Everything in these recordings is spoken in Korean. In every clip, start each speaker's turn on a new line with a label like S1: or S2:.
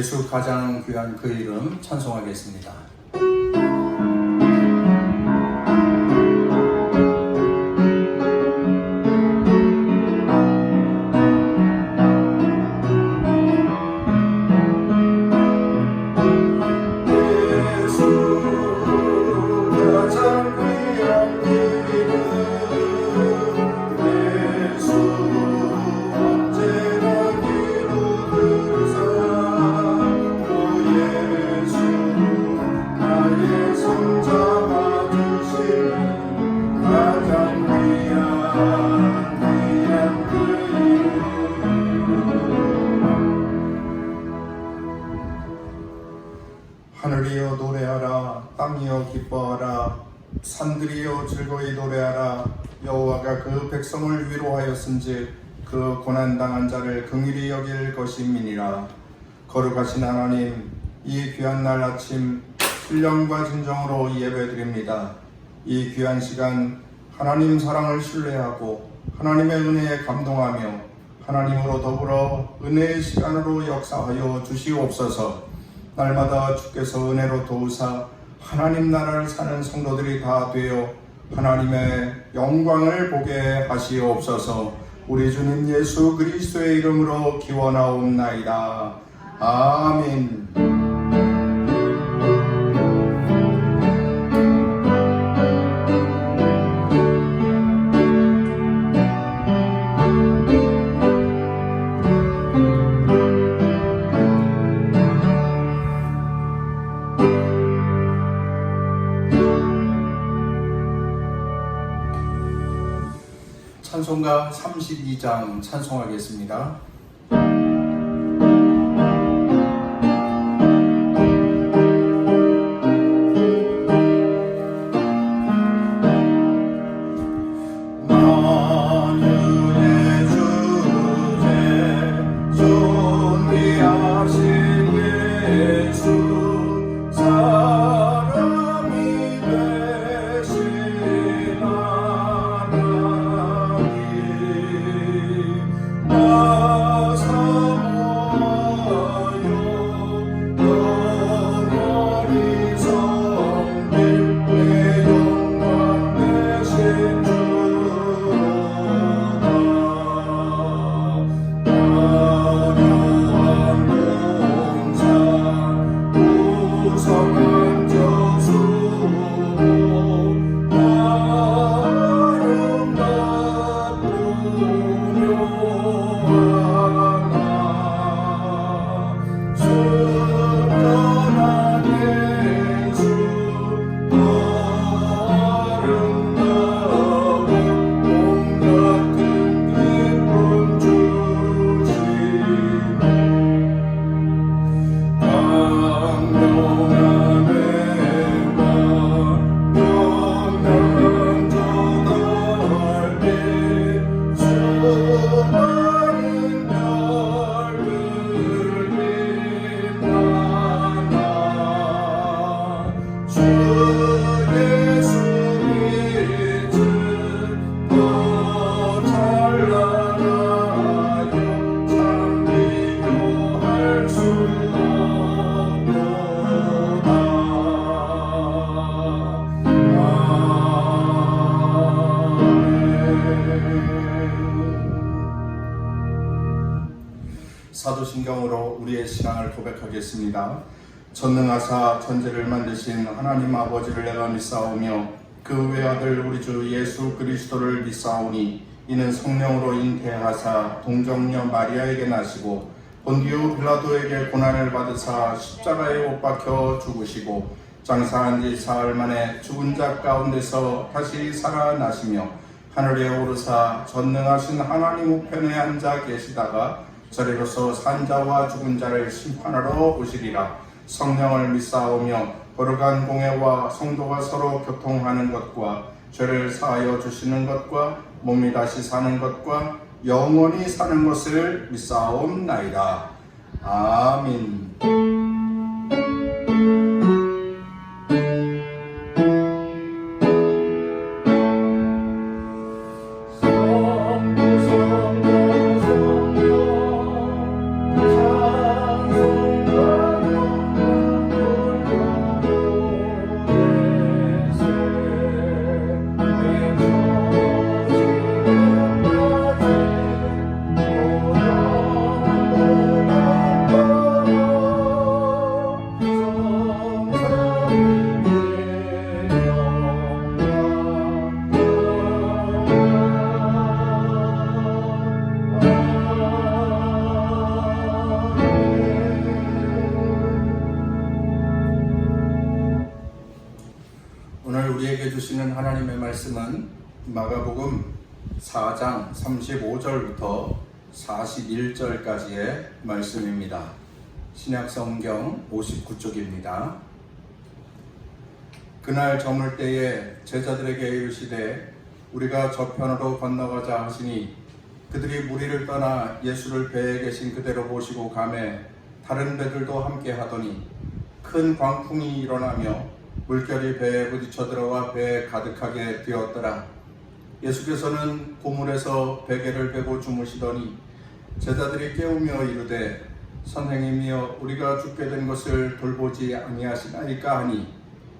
S1: 예수 가장 귀한 그 이름 찬송하겠습니다.
S2: 하늘이여 노래하라. 땅이여 기뻐하라. 산들이여 즐거이 노래하라. 여호와가 그 백성을 위로하였은즉 그 고난당한 자를 긍휼히 여길 것임이니라. 거룩하신 하나님, 이 귀한 날 아침 신령과 진정으로 예배드립니다. 이 귀한 시간 하나님 사랑을 신뢰하고 하나님의 은혜에 감동하며 하나님으로 더불어 은혜의 시간으로 역사하여 주시옵소서. 날마다 주께서 은혜로 도우사 하나님 나라를 사는 성도들이 다 되어 하나님의 영광을 보게 하시옵소서. 우리 주님 예수 그리스도의 이름으로 기원하옵나이다. 아멘.
S1: 찬송가 32장 찬송하겠습니다. 사도신경으로 우리의 신앙을 고백하겠습니다. 전능하사 천지를 만드신 하나님 아버지를 내가 믿사오며 그 외아들 우리 주 예수 그리스도를 믿사오니 이는 성령으로 잉태하사 동정녀 마리아에게 나시고 본디오 빌라도에게 고난을 받으사 십자가에 못 박혀 죽으시고 장사한 지 사흘 만에 죽은 자 가운데서 다시 살아나시며 하늘에 오르사 전능하신 하나님 우편에 앉아 계시다가 저리로서 산자와 죽은 자를 심판하러 오시리라. 성령을 믿사오며 거룩한 공회와 성도가 서로 교통하는 것과 죄를 사하여 주시는 것과 몸이 다시 사는 것과 영원히 사는 것을 믿사옵나이다. 아멘.
S3: 성부 성령 성령 찬송과
S1: 우리에게 주시는 하나님의 말씀은 마가복음 4장 35절부터 41절까지의 말씀입니다. 신약성경 59쪽입니다. 그날 저물 때에 제자들에게 이르시되 우리가 저편으로 건너가자 하시니 그들이 무리를 떠나 예수를 배에 계신 그대로 모시고 가매 다른 배들도 함께 하더니 큰 광풍이 일어나며 물결이 배에 부딪혀 들어와 배에 가득하게 되었더라. 예수께서는 고물에서 베개를 베고 주무시더니 제자들이 깨우며 이르되 선생님이여 우리가 죽게 된 것을 돌보지 아니하시나이까 하니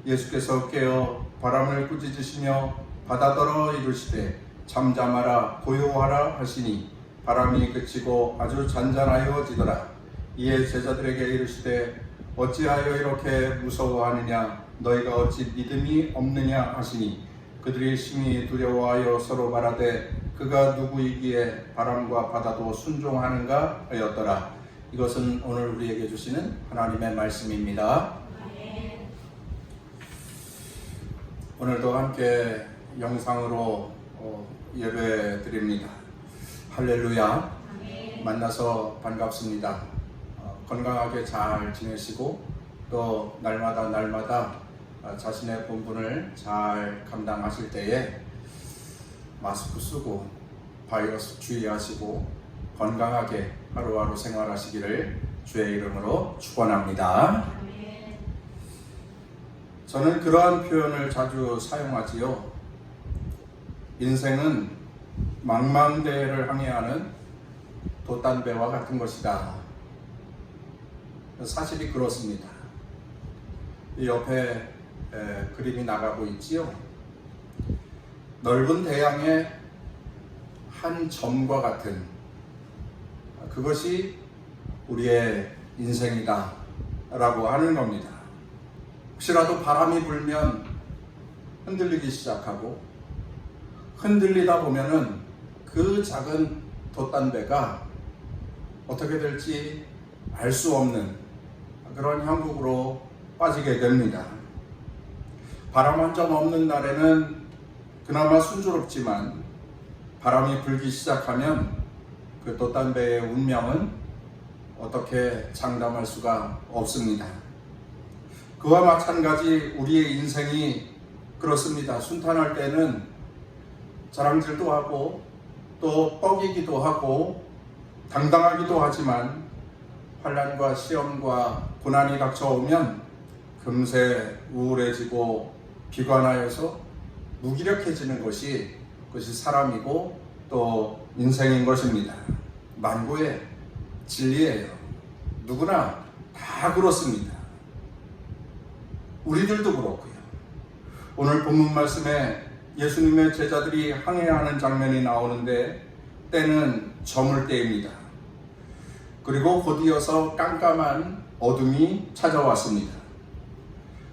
S1: 예수께서 깨어 바람을 꾸짖으시며 바다더러 이르시되 잠잠하라 고요하라 하시니 바람이 그치고 아주 잔잔하여지더라. 이에 제자들에게 이르시되 어찌하여 이렇게 무서워하느냐 너희가 어찌 믿음이 없느냐 하시니 그들이 심히 두려워하여 서로 말하되 그가 누구이기에 바람과 바다도 순종하는가 하였더라. 이것은 오늘 우리에게 주시는 하나님의 말씀입니다. 오늘도 함께 영상으로 예배 드립니다. 할렐루야. 만나서 반갑습니다. 건강하게 잘 지내시고 또 날마다 자신의 본분을 잘 감당하실 때에 마스크 쓰고 바이러스 주의하시고 건강하게 하루하루 생활하시기를 주의 이름으로 축원합니다. 저는 그러한 표현을 자주 사용하지요. 인생은 망망대해를 항해하는 돛단배와 같은 것이다. 사실이 그렇습니다. 이 옆에 그림이 나가고 있지요. 넓은 대양의 한 점과 같은 그것이 우리의 인생이다 라고 하는 겁니다. 혹시라도 바람이 불면 흔들리기 시작하고 흔들리다 보면은 그 작은 돛단배가 어떻게 될지 알 수 없는 그런 형국으로 빠지게 됩니다. 바람 한 점 없는 날에는 그나마 순조롭지만 바람이 불기 시작하면 그 돛단배의 운명은 어떻게 장담할 수가 없습니다. 그와 마찬가지 우리의 인생이 그렇습니다. 순탄할 때는 자랑질도 하고 또 뻐기기도 하고 당당하기도 하지만 환난과 시험과 고난이 닥쳐오면 금세 우울해지고 비관하여서 무기력해지는 것이 그것이 사람이고 또 인생인 것입니다. 만고의 진리예요. 누구나 다 그렇습니다. 우리들도 그렇고요. 오늘 본문 말씀에 예수님의 제자들이 항해하는 장면이 나오는데 때는 저물 때입니다. 그리고 곧이어서 깜깜한 어둠이 찾아왔습니다.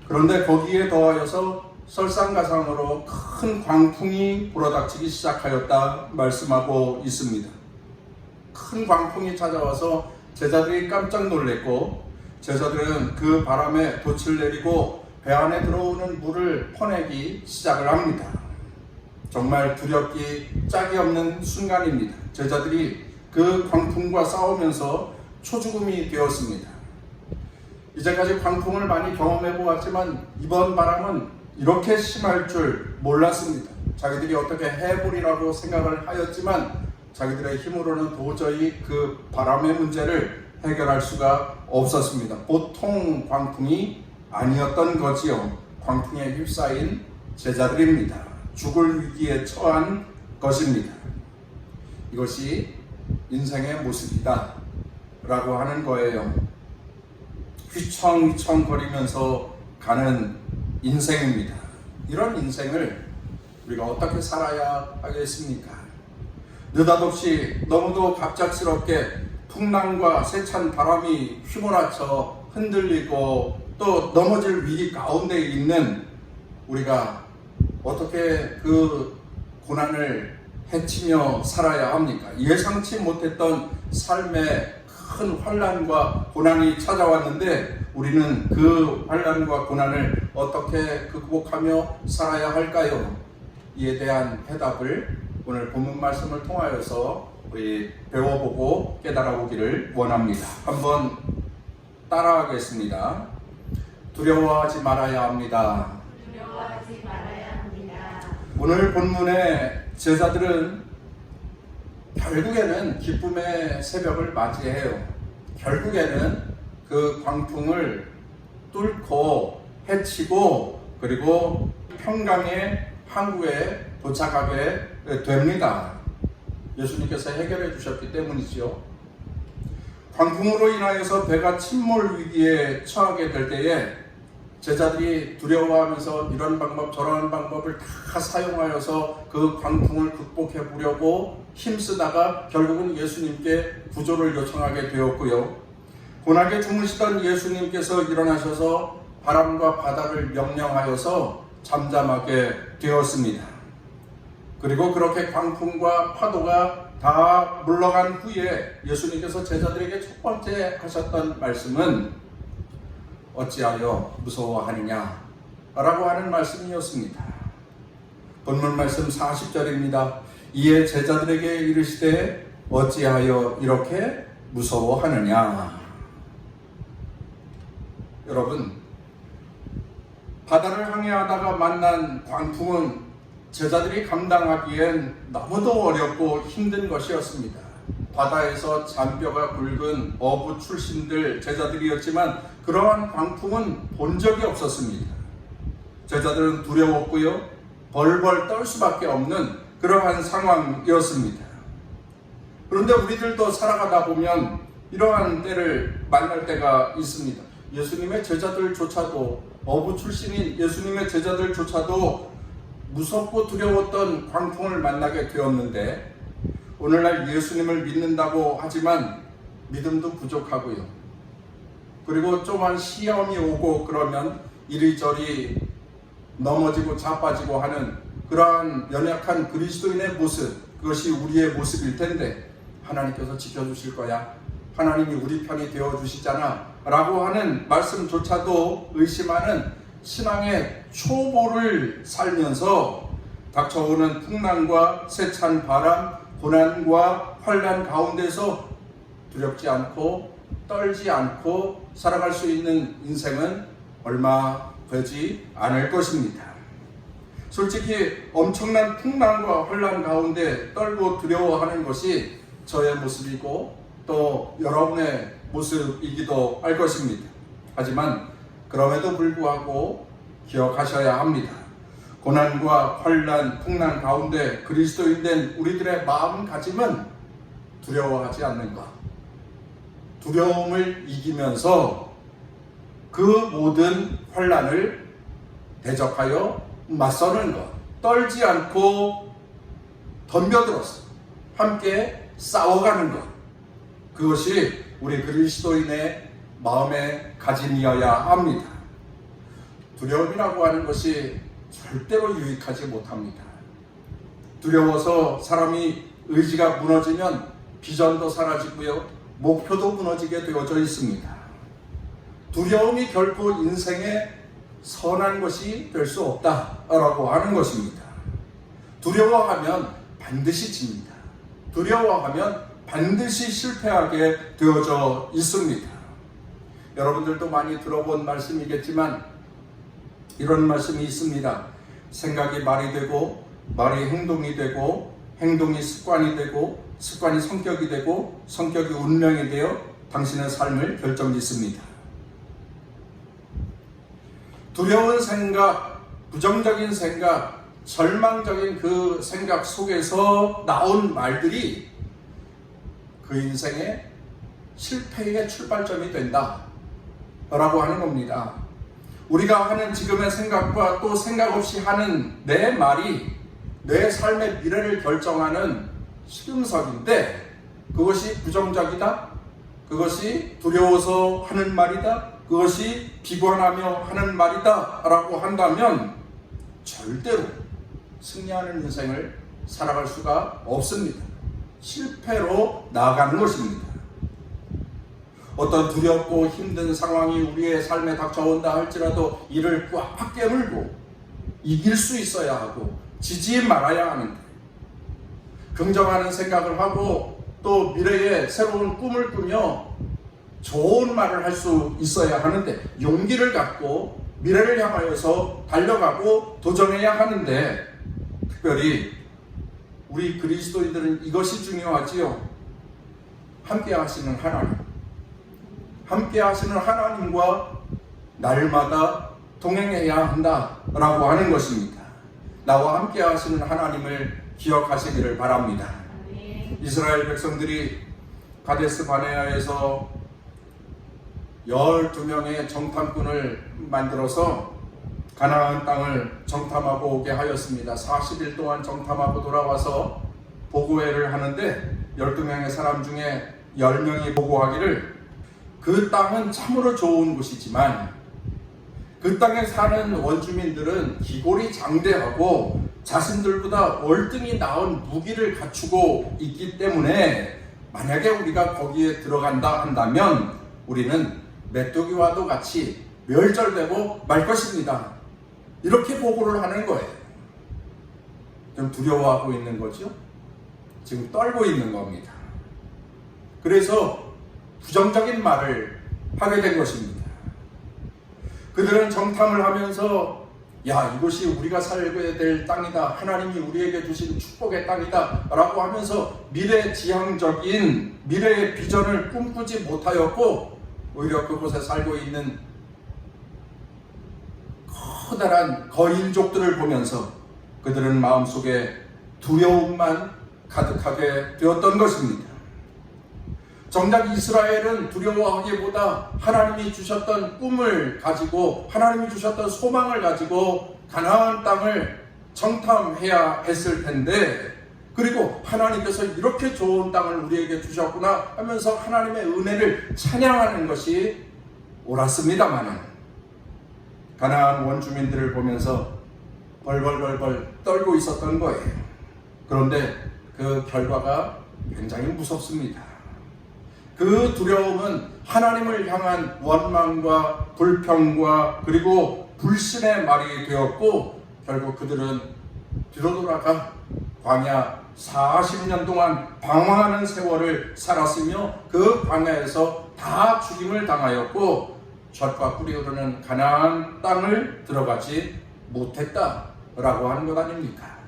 S1: 그런데 거기에 더하여서 설상가상으로 큰 광풍이 불어닥치기 시작하였다 말씀하고 있습니다. 큰 광풍이 찾아와서 제자들이 깜짝 놀랐고 제자들은 그 바람에 돛을 내리고 배 안에 들어오는 물을 퍼내기 시작을 합니다. 정말 두렵기 짝이 없는 순간입니다. 제자들이 그 광풍과 싸우면서 초죽음이 되었습니다. 이제까지 광풍을 많이 경험해 보았지만 이번 바람은 이렇게 심할 줄 몰랐습니다. 자기들이 어떻게 해보리라고 생각을 하였지만 자기들의 힘으로는 도저히 그 바람의 문제를 해결할 수가 없었습니다. 보통 광풍이 아니었던 거지요. 광풍에 휩싸인 제자들입니다. 죽을 위기에 처한 것입니다. 이것이 인생의 모습이다 라고 하는 거예요. 휘청휘청거리면서 가는 인생입니다. 이런 인생을 우리가 어떻게 살아야 하겠습니까? 느닷없이 너무도 갑작스럽게 풍랑과 세찬 바람이 휘몰아쳐 흔들리고 또 넘어질 위기 가운데 있는 우리가 어떻게 그 고난을 헤치며 살아야 합니까? 예상치 못했던 삶의 큰 환난과 고난이 찾아왔는데 우리는 그 환난과 고난을 어떻게 극복하며 살아야 할까요? 이에 대한 해답을 오늘 본문 말씀을 통하여서 우리 배워보고 깨달아보기를 원합니다. 한번 따라하겠습니다. 두려워하지 말아야 합니다.
S3: 두려워하지 말아야 합니다.
S1: 오늘 본문의 제자들은 결국에는 기쁨의 새벽을 맞이해요. 결국에는 그 광풍을 뚫고 헤치고 그리고 평강의 항구에 도착하게 됩니다. 예수님께서 해결해 주셨기 때문이지요. 광풍으로 인하여서 배가 침몰 위기에 처하게 될 때에 제자들이 두려워하면서 이런 방법 저런 방법을 다 사용하여서 그 광풍을 극복해 보려고 힘쓰다가 결국은 예수님께 구조를 요청하게 되었고요. 고나게 주무시던 예수님께서 일어나셔서 바람과 바다를 명령하여서 잠잠하게 되었습니다. 그리고 그렇게 광풍과 파도가 다 물러간 후에 예수님께서 제자들에게 첫 번째 하셨던 말씀은 어찌하여 무서워하느냐 라고 하는 말씀이었습니다. 본문 말씀 40절입니다. 이에 제자들에게 이르시되 어찌하여 이렇게 무서워하느냐. 여러분, 바다를 항해하다가 만난 광풍은 제자들이 감당하기엔 너무도 어렵고 힘든 것이었습니다. 바다에서 잔뼈가 굵은 어부 출신들 제자들이었지만 그러한 광풍은 본 적이 없었습니다. 제자들은 두려웠고요, 벌벌 떨 수밖에 없는 그러한 상황이었습니다. 그런데 우리들도 살아가다 보면 이러한 때를 만날 때가 있습니다. 예수님의 제자들조차도, 어부 출신인 예수님의 제자들조차도 무섭고 두려웠던 광풍을 만나게 되었는데, 오늘날 예수님을 믿는다고 하지만 믿음도 부족하고요. 그리고 좀만 시험이 오고 그러면 이리저리 넘어지고 자빠지고 하는 그러한 연약한 그리스도인의 모습, 그것이 우리의 모습일 텐데 하나님께서 지켜주실 거야, 하나님이 우리 편이 되어주시잖아 라고 하는 말씀조차도 의심하는 신앙의 초보를 살면서 닥쳐오는 풍랑과 세찬 바람, 고난과 환난 가운데서 두렵지 않고 떨지 않고 살아갈 수 있는 인생은 얼마 되지 않을 것입니다. 솔직히 엄청난 풍랑과 환난 가운데 떨고 두려워하는 것이 저의 모습이고 또 여러분의 모습이기도 할 것입니다. 하지만 그럼에도 불구하고 기억하셔야 합니다. 고난과 환난, 풍랑 가운데 그리스도인 된 우리들의 마음가짐은 두려워하지 않는 것, 두려움을 이기면서 그 모든 환난을 대적하여 맞서는 것, 떨지 않고 덤벼들어서 함께 싸워가는 것, 그것이 우리 그리스도인의 마음의 가짐이어야 합니다. 두려움이라고 하는 것이 절대로 유익하지 못합니다. 두려워서 사람이 의지가 무너지면 비전도 사라지고요, 목표도 무너지게 되어져 있습니다. 두려움이 결코 인생에 선한 것이 될 수 없다라고 하는 것입니다. 두려워하면 반드시 집니다. 두려워하면 반드시 실패하게 되어져 있습니다. 여러분들도 많이 들어본 말씀이겠지만 이런 말씀이 있습니다. 생각이 말이 되고, 말이 행동이 되고, 행동이 습관이 되고, 습관이 성격이 되고, 성격이 운명이 되어 당신의 삶을 결정짓습니다. 두려운 생각, 부정적인 생각, 절망적인 그 생각 속에서 나온 말들이 그 인생의 실패의 출발점이 된다 라고 하는 겁니다. 우리가 하는 지금의 생각과 또 생각 없이 하는 내 말이 내 삶의 미래를 결정하는 시금석인데, 그것이 부정적이다, 그것이 두려워서 하는 말이다, 그것이 비관하며 하는 말이다 라고 한다면 절대로 승리하는 인생을 살아갈 수가 없습니다. 실패로 나아가는 것입니다. 어떤 두렵고 힘든 상황이 우리의 삶에 닥쳐온다 할지라도 이를 꽉 깨물고 이길 수 있어야 하고 지지 말아야 하는데, 긍정하는 생각을 하고 또 미래에 새로운 꿈을 꾸며 좋은 말을 할 수 있어야 하는데, 용기를 갖고 미래를 향하여서 달려가고 도전해야 하는데, 특별히 우리 그리스도인들은 이것이 중요하지요. 함께 하시는 하나님, 함께 하시는 하나님과 날마다 동행해야 한다라고 하는 것입니다. 나와 함께 하시는 하나님을 기억하시기를 바랍니다. 이스라엘 백성들이 가데스 바네아에서 12명의 정탐꾼을 만들어서 가나안 땅을 정탐하고 오게 하였습니다. 40일 동안 정탐하고 돌아와서 보고회를 하는데 12명의 사람 중에 10명이 보고하기를 그 땅은 참으로 좋은 곳이지만 그 땅에 사는 원주민들은 기골이 장대하고 자신들보다 월등히 나은 무기를 갖추고 있기 때문에 만약에 우리가 거기에 들어간다 한다면 우리는 메뚜기와도 같이 멸절되고 말 것입니다. 이렇게 보고를 하는 거예요. 좀 두려워하고 있는 거죠. 지금 떨고 있는 겁니다. 그래서 부정적인 말을 하게 된 것입니다. 그들은 정탐을 하면서 야, 이곳이 우리가 살게 될 땅이다, 하나님이 우리에게 주신 축복의 땅이다 라고 하면서 미래지향적인 미래의 비전을 꿈꾸지 못하였고, 오히려 그곳에 살고 있는 커다란 거인족들을 보면서 그들은 마음속에 두려움만 가득하게 되었던 것입니다. 정작 이스라엘은 두려워하기보다 하나님이 주셨던 꿈을 가지고, 하나님이 주셨던 소망을 가지고 가나안 땅을 정탐해야 했을 텐데, 그리고 하나님께서 이렇게 좋은 땅을 우리에게 주셨구나 하면서 하나님의 은혜를 찬양하는 것이 옳았습니다만, 가나안 원주민들을 보면서 벌벌벌벌 떨고 있었던 거예요. 그런데 그 결과가 굉장히 무섭습니다. 그 두려움은 하나님을 향한 원망과 불평과 그리고 불신의 말이 되었고, 결국 그들은 뒤로 돌아가 광야 40년 동안 방황하는 세월을 살았으며 그 광야에서 다 죽임을 당하였고 젖과 꿀이 흐르는 가나안 땅을 들어가지 못했다라고 하는 것 아닙니까?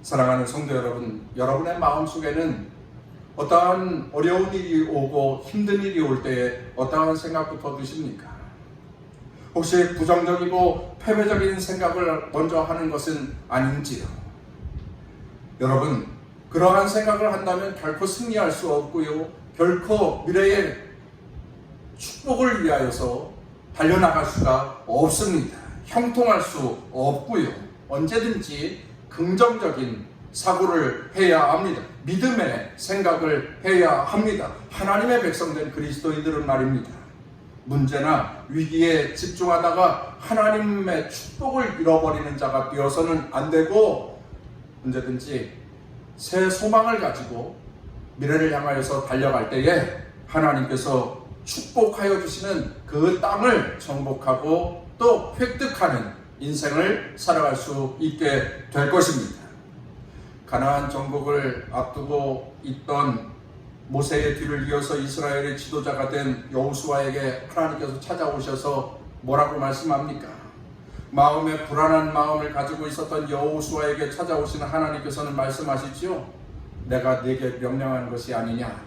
S1: 사랑하는 성도 여러분, 여러분의 마음속에는 어떠한 어려운 일이 오고 힘든 일이 올 때에 어떠한 생각부터 드십니까? 혹시 부정적이고 패배적인 생각을 먼저 하는 것은 아닌지요? 여러분, 그러한 생각을 한다면 결코 승리할 수 없고요, 결코 미래의 축복을 위하여서 달려나갈 수가 없습니다. 형통할 수 없고요, 언제든지 긍정적인 사고를 해야 합니다. 믿음의 생각을 해야 합니다. 하나님의 백성된 그리스도인들은 말입니다, 문제나 위기에 집중하다가 하나님의 축복을 잃어버리는 자가 되어서는 안 되고, 언제든지 새 소망을 가지고 미래를 향하여서 달려갈 때에 하나님께서 축복하여 주시는 그 땅을 정복하고 또 획득하는 인생을 살아갈 수 있게 될 것입니다. 가나안 정복을 앞두고 있던 모세의 뒤를 이어서 이스라엘의 지도자가 된 여호수아에게 하나님께서 찾아오셔서 뭐라고 말씀합니까? 마음에 불안한 마음을 가지고 있었던 여호수아에게 찾아오시는 하나님께서는 말씀하시지요. 내가 네게 명령한 것이 아니냐?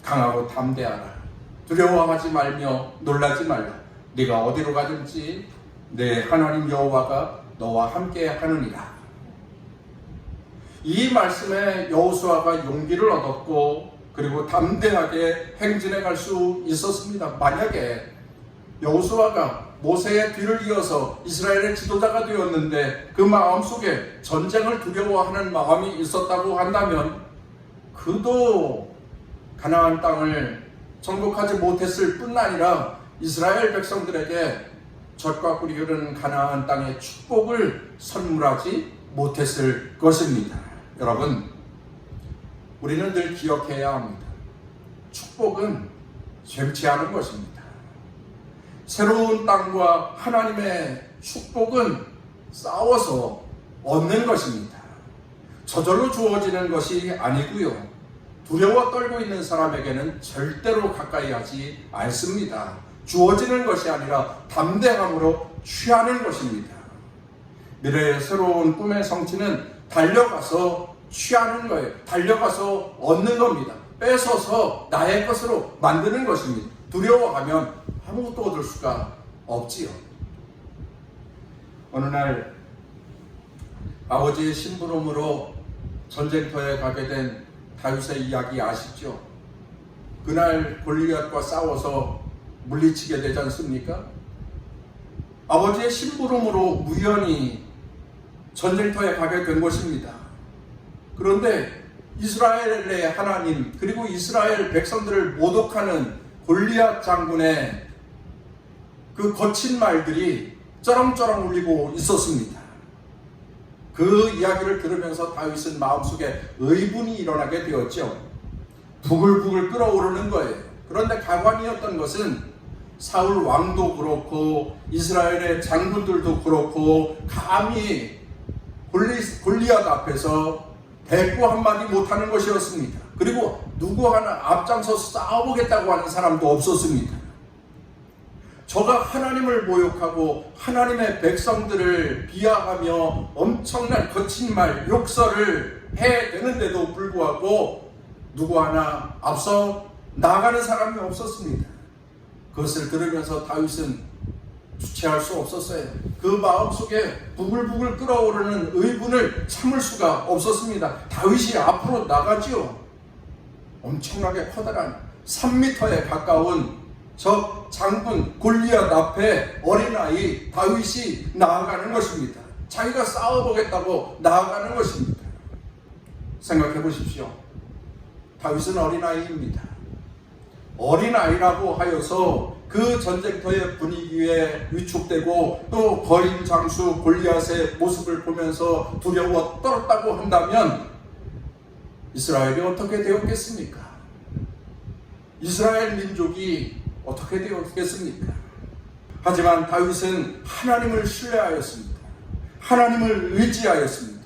S1: 강하고 담대하라. 두려워하지 말며 놀라지 말라. 네가 어디로 가든지 내 하나님 여호와가 너와 함께 하느니라. 이 말씀에 여호수아가 용기를 얻었고 그리고 담대하게 행진해 갈 수 있었습니다. 만약에 여호수아가 모세의 뒤를 이어서 이스라엘의 지도자가 되었는데 그 마음속에 전쟁을 두려워하는 마음이 있었다고 한다면 그도 가나안 땅을 정복하지 못했을 뿐 아니라 이스라엘 백성들에게 젖과 꿀이 흐르는 가나안 땅의 축복을 선물하지 못했을 것입니다. 여러분, 우리는 늘 기억해야 합니다. 축복은 쟁취하는 것입니다. 새로운 땅과 하나님의 축복은 싸워서 얻는 것입니다. 저절로 주어지는 것이 아니고요. 두려워 떨고 있는 사람에게는 절대로 가까이 하지 않습니다. 주어지는 것이 아니라 담대함으로 취하는 것입니다. 미래의 새로운 꿈의 성취는 달려가서 취하는 거예요. 달려가서 얻는 겁니다. 뺏어서 나의 것으로 만드는 것입니다. 두려워하면 아무것도 얻을 수가 없지요. 어느 날 아버지의 심부름으로 전쟁터에 가게 된 다윗의 이야기 아시죠? 그날 골리앗과 싸워서 물리치게 되지 않습니까? 아버지의 심부름으로 우연히 전쟁터에 가게 된 것입니다. 그런데 이스라엘의 하나님 그리고 이스라엘 백성들을 모독하는 골리앗 장군의 그 거친 말들이 쩌렁쩌렁 울리고 있었습니다. 그 이야기를 들으면서 다윗은 마음속에 의분이 일어나게 되었죠. 부글부글 끓어오르는 거예요. 그런데 가관이었던 것은 사울 왕도 그렇고 이스라엘의 장군들도 그렇고 감히 골리앗 앞에서 대꾸 한마디 못하는 것이었습니다. 그리고 누구 하나 앞장서 싸워보겠다고 하는 사람도 없었습니다. 저가 하나님을 모욕하고 하나님의 백성들을 비하하며 엄청난 거친 말, 욕설을 해대는데도 불구하고 누구 하나 앞서 나가는 사람이 없었습니다. 그것을 들으면서 다윗은 주체할 수 없었어요. 그 마음속에 부글부글 끓어오르는 의분을 참을 수가 없었습니다. 다윗이 앞으로 나가지요. 엄청나게 커다란 3m에 가까운 저 장군 골리앗 앞에 어린아이 다윗이 나아가는 것입니다. 자기가 싸워보겠다고 나아가는 것입니다. 생각해 보십시오. 다윗은 어린아이입니다. 어린아이라고 하여서 그 전쟁터의 분위기에 위축되고 또 거인 장수 골리앗의 모습을 보면서 두려워 떨었다고 한다면 이스라엘이 어떻게 되었겠습니까? 이스라엘 민족이 어떻게 되었겠습니까? 하지만 다윗은 하나님을 신뢰하였습니다. 하나님을 의지하였습니다.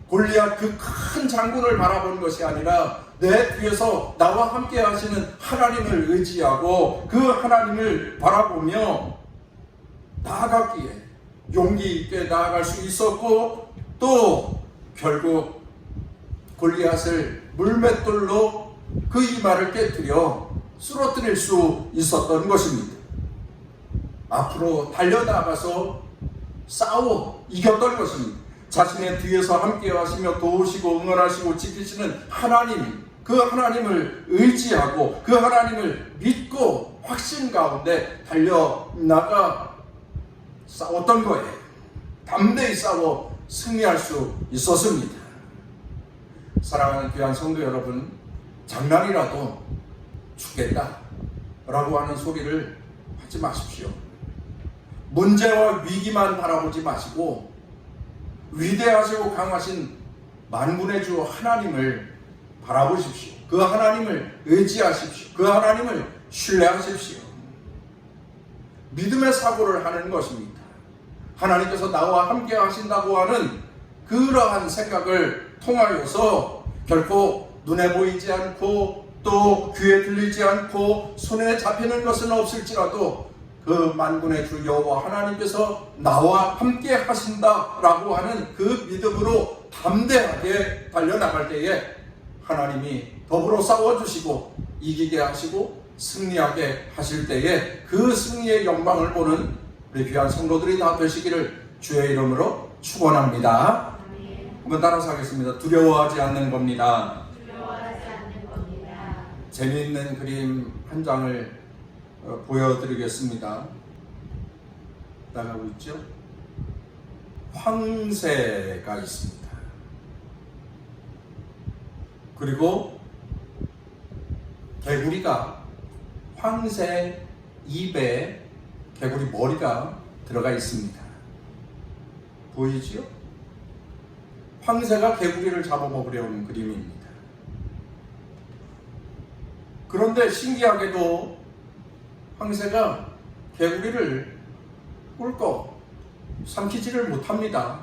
S1: 골리앗 그 큰 장군을 바라본 것이 아니라 내 뒤에서 나와 함께 하시는 하나님을 의지하고 그 하나님을 바라보며 나아갔기에 용기 있게 나아갈 수 있었고 또 결국 골리앗을 물맷돌로 그 이마를 깨뜨려 쓰러뜨릴 수 있었던 것입니다. 앞으로 달려나가서 싸워 이겼던 것입니다. 자신의 뒤에서 함께 하시며 도우시고 응원하시고 지키시는 하나님, 그 하나님을 의지하고 그 하나님을 믿고 확신 가운데 달려나가 싸웠던 거예요. 담대히 싸워 승리할 수 있었습니다. 사랑하는 귀한 성도 여러분, 장난이라도 죽겠다 라고 하는 소리를 하지 마십시오. 문제와 위기만 바라보지 마시고 위대하시고 강하신 만군의 주 하나님을 바라보십시오. 그 하나님을 의지하십시오. 그 하나님을 신뢰하십시오. 믿음의 사고를 하는 것입니다. 하나님께서 나와 함께 하신다고 하는 그러한 생각을 통하여서 결코 눈에 보이지 않고 또 귀에 들리지 않고 손에 잡히는 것은 없을지라도 그 만군의 주 여호와 하나님께서 나와 함께 하신다라고 하는 그 믿음으로 담대하게 달려나갈 때에 하나님이 더불어 싸워주시고 이기게 하시고 승리하게 하실 때에 그 승리의 영광을 보는 우리 귀한 성도들이 다 되시기를 주의 이름으로 축원합니다. 한번 따라서 하겠습니다. 두려워하지 않는 겁니다.
S3: 두려워하지 않는 겁니다.
S1: 재미있는 그림 한 장을 보여드리겠습니다. 나가고 있죠? 황새가 있습니다. 그리고 개구리가 황새 입에 개구리 머리가 들어가 있습니다. 보이지요? 황새가 개구리를 잡아먹으려는 그림입니다. 그런데 신기하게도 황새가 개구리를 꿀꺽 삼키지를 못합니다.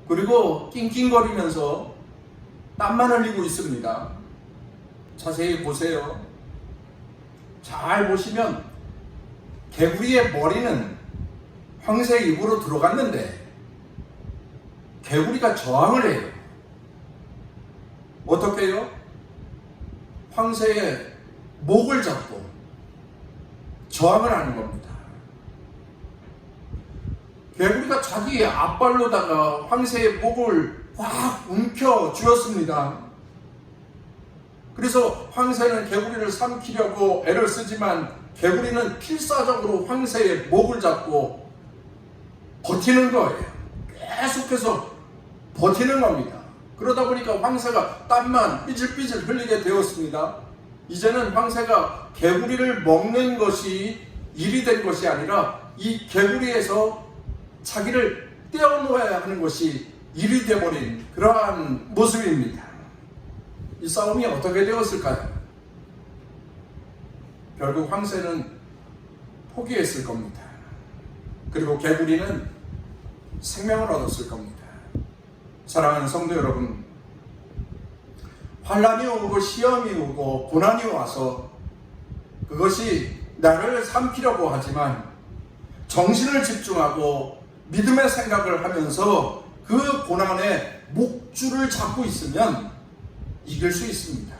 S1: 그리고 낑낑거리면서 땀만 흘리고 있습니다. 자세히 보세요. 잘 보시면 개구리의 머리는 황새 입으로 들어갔는데 개구리가 저항을 해요. 어떻게 해요? 황새의 목을 잡고 저항을 하는 겁니다. 개구리가 자기 앞발로다가 황새의 목을 확 움켜 쥐었습니다. 그래서 황새는 개구리를 삼키려고 애를 쓰지만 개구리는 필사적으로 황새의 목을 잡고 버티는 거예요. 계속해서 버티는 겁니다. 그러다 보니까 황새가 땀만 삐질삐질 흘리게 되었습니다. 이제는 황새가 개구리를 먹는 것이 일이 된 것이 아니라 이 개구리에서 자기를 떼어놓아야 하는 것이 일이 되어버린 그러한 모습입니다. 이 싸움이 어떻게 되었을까요? 결국 황새는 포기했을 겁니다. 그리고 개구리는 생명을 얻었을 겁니다. 사랑하는 성도 여러분, 환란이 오고 시험이 오고 고난이 와서 그것이 나를 삼키려고 하지만 정신을 집중하고 믿음의 생각을 하면서 그 고난의 목줄을 잡고 있으면 이길 수 있습니다.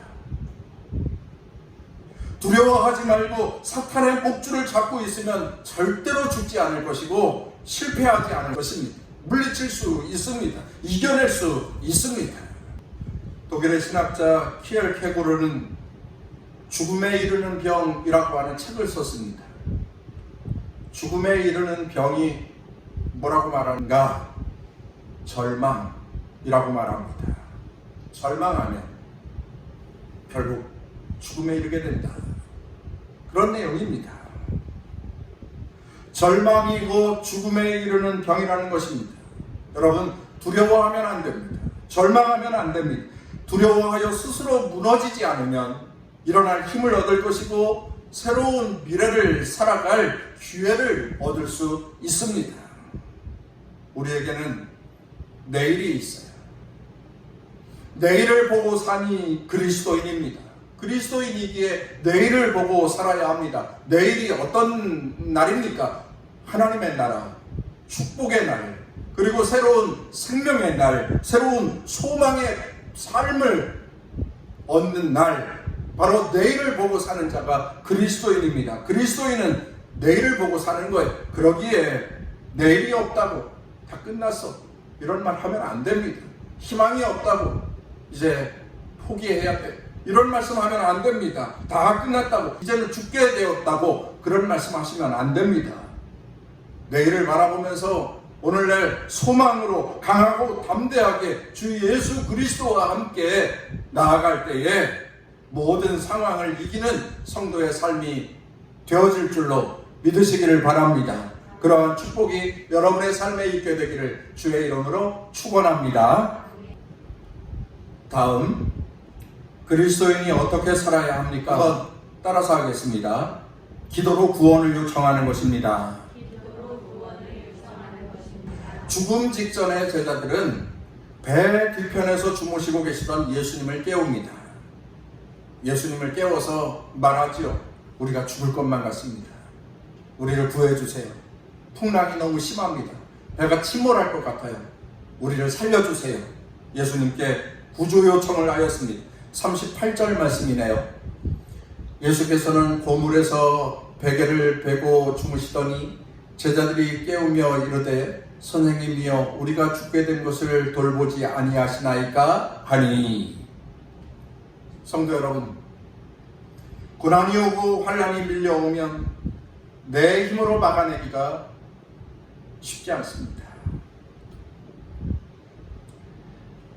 S1: 두려워하지 말고 사탄의 목줄을 잡고 있으면 절대로 죽지 않을 것이고 실패하지 않을 것입니다. 물리칠 수 있습니다. 이겨낼 수 있습니다. 독일의 신학자 키엘케고르는 죽음에 이르는 병이라고 하는 책을 썼습니다. 죽음에 이르는 병이 뭐라고 말하는가? 절망이라고 말합니다. 절망하면 결국 죽음에 이르게 된다. 그런 내용입니다. 절망이고 죽음에 이르는 병이라는 것입니다. 여러분, 두려워하면 안 됩니다. 절망하면 안 됩니다. 두려워하여 스스로 무너지지 않으면 일어날 힘을 얻을 것이고 새로운 미래를 살아갈 기회를 얻을 수 있습니다. 우리에게는 내일이 있어요. 내일을 보고 사니 그리스도인입니다. 그리스도인이기에 내일을 보고 살아야 합니다. 내일이 어떤 날입니까? 하나님의 나라, 축복의 날, 그리고 새로운 생명의 날, 새로운 소망의 삶을 얻는 날, 바로 내일을 보고 사는 자가 그리스도인입니다. 그리스도인은 내일을 보고 사는 거예요. 그러기에 내일이 없다고 다 끝났어, 이런 말 하면 안 됩니다. 희망이 없다고 이제 포기해야 돼, 이런 말씀하면 안 됩니다. 다 끝났다고, 이제는 죽게 되었다고 그런 말씀하시면 안 됩니다. 내일을 바라보면서 오늘날 소망으로 강하고 담대하게 주 예수 그리스도와 함께 나아갈 때에 모든 상황을 이기는 성도의 삶이 되어질 줄로 믿으시기를 바랍니다. 그러한 축복이 여러분의 삶에 있게 되기를 주의 이름으로 축원합니다. 다음, 그리스도인이 어떻게 살아야 합니까? 한번 따라서 하겠습니다. 기도로 구원을 요청하는 것입니다. 죽음 직전의 제자들은 배 뒤편에서 주무시고 계시던 예수님을 깨웁니다. 예수님을 깨워서 말하지요. 우리가 죽을 것만 같습니다. 우리를 구해주세요. 풍랑이 너무 심합니다. 배가 침몰할 것 같아요. 우리를 살려주세요. 예수님께 구조 요청을 하였습니다. 38절 말씀이네요. 예수께서는 고물에서 베개를 베고 주무시더니 제자들이 깨우며 이르되 선생님이여 우리가 죽게 된 것을 돌보지 아니하시나이까 하니. 성도 여러분, 고난이 오고 환란이 밀려오면 내 힘으로 막아내기가 쉽지 않습니다.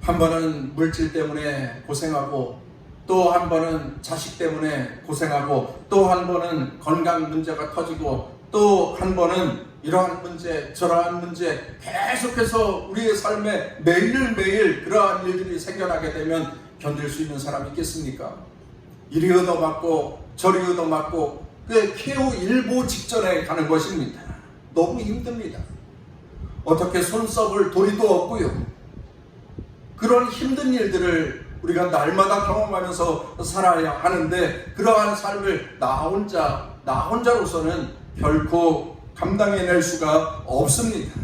S1: 한 번은 물질 때문에 고생하고, 또 한 번은 자식 때문에 고생하고, 또 한 번은 건강 문제가 터지고, 또 한 번은 이러한 문제 저러한 문제, 계속해서 우리의 삶에 매일매일 그러한 일들이 생겨나게 되면 견딜 수 있는 사람이 있겠습니까? 이리 얻어맞고 저리 얻어맞고 그 최후 일보 직전에 가는 것입니다. 너무 힘듭니다. 어떻게 손 썩을 도리도 없고요. 그런 힘든 일들을 우리가 날마다 경험하면서 살아야 하는데 그러한 삶을 나 혼자로서는 결코 감당해낼 수가 없습니다.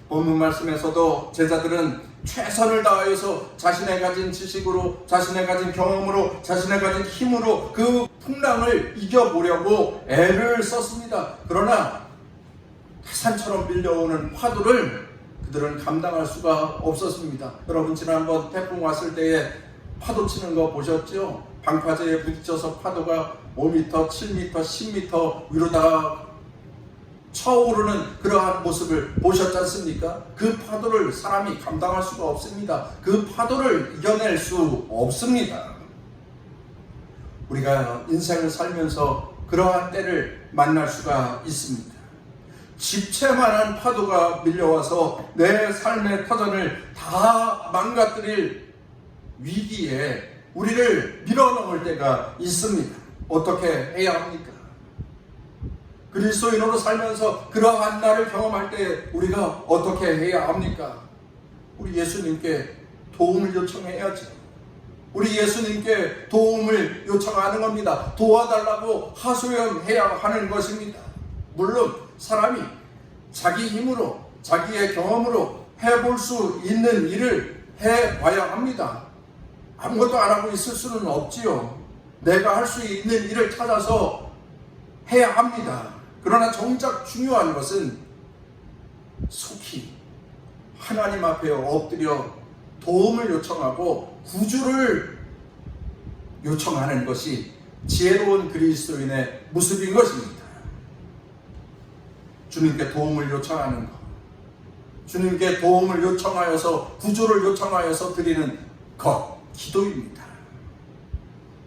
S1: 본문 말씀에서도 제자들은 최선을 다하여서 자신의 가진 지식으로, 자신의 가진 경험으로, 자신의 가진 힘으로 그 풍랑을 이겨보려고 애를 썼습니다. 그러나 태산처럼 밀려오는 파도를 그들은 감당할 수가 없었습니다. 여러분 지난번 태풍 왔을 때에 파도 치는 거 보셨죠? 방파제에 부딪혀서 파도가 5m, 7m, 10m 위로 다 차오르는 그러한 모습을 보셨지 않습니까? 그 파도를 사람이 감당할 수가 없습니다. 그 파도를 이겨낼 수 없습니다. 우리가 인생을 살면서 그러한 때를 만날 수가 있습니다. 집채만한 파도가 밀려와서 내 삶의 터전을 다 망가뜨릴 위기에 우리를 밀어넣을 때가 있습니다. 어떻게 해야 합니까? 그리스도인으로 살면서 그러한 날을 경험할 때 우리가 어떻게 해야 합니까? 우리 예수님께 도움을 요청해야죠. 우리 예수님께 도움을 요청하는 겁니다. 도와달라고 하소연해야 하는 것입니다. 물론 사람이 자기 힘으로 자기의 경험으로 해볼 수 있는 일을 해봐야 합니다. 아무것도 안 하고 있을 수는 없지요. 내가 할 수 있는 일을 찾아서 해야 합니다. 그러나 정작 중요한 것은 속히 하나님 앞에 엎드려 도움을 요청하고 구주를 요청하는 것이 지혜로운 그리스도인의 모습인 것입니다. 주님께 도움을 요청하는 것, 주님께 도움을 요청하여서 구주를 요청하여서 드리는 것, 기도입니다.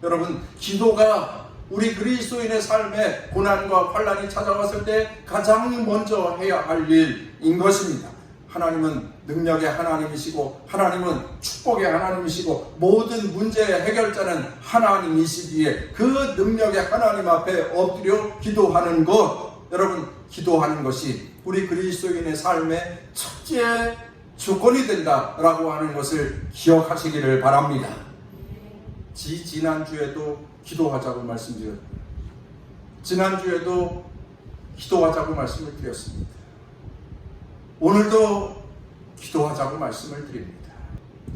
S1: 여러분, 기도가 우리 그리스도인의 삶에 고난과 환난이 찾아왔을 때 가장 먼저 해야 할 일인 것입니다. 하나님은 능력의 하나님이시고 하나님은 축복의 하나님이시고 모든 문제의 해결자는 하나님이시기에 그 능력의 하나님 앞에 엎드려 기도하는 것, 여러분 기도하는 것이 우리 그리스도인의 삶의 첫째 조건이 된다라고 하는 것을 기억하시기를 바랍니다. 지난주에도 기도하자고 말씀드렸습니다. 지난주에도 기도하자고 말씀을 드렸습니다. 오늘도 기도하자고 말씀을 드립니다.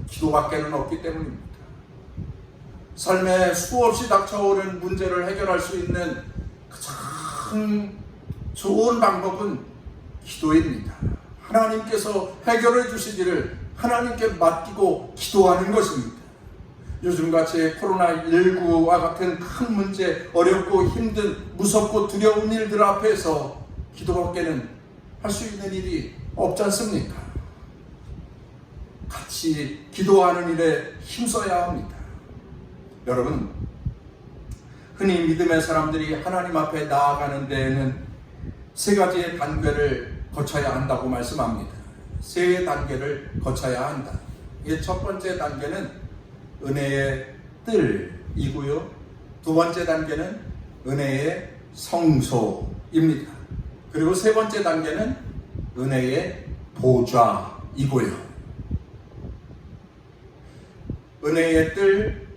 S1: 기도밖에는 없기 때문입니다. 삶에 수없이 닥쳐오는 문제를 해결할 수 있는 가장 좋은 방법은 기도입니다. 하나님께서 해결해 주시기를 하나님께 맡기고 기도하는 것입니다. 요즘같이 코로나19와 같은 큰 문제, 어렵고 힘든 무섭고 두려운 일들 앞에서 기도밖에는 할 수 있는 일이 없지 않습니까? 같이 기도하는 일에 힘써야 합니다. 여러분, 흔히 믿음의 사람들이 하나님 앞에 나아가는 데에는 세 가지의 단계를 거쳐야 한다고 말씀합니다. 세 단계를 거쳐야 한다. 이게 첫 번째 단계는 은혜의 뜰이고요. 두 번째 단계는 은혜의 성소입니다. 그리고 세 번째 단계는 은혜의 보좌이고요. 은혜의 뜰,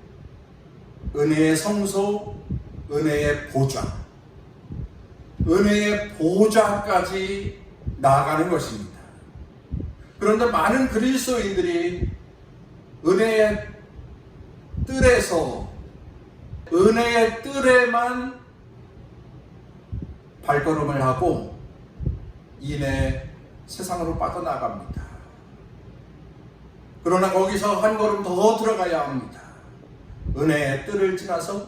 S1: 은혜의 성소, 은혜의 보좌. 은혜의 보좌까지 나아가는 것입니다. 그런데 많은 그리스도인들이 은혜의 뜰에서 은혜의 뜰에만 발걸음을 하고 이내 세상으로 빠져나갑니다. 그러나 거기서 한 걸음 더 들어가야 합니다. 은혜의 뜰을 지나서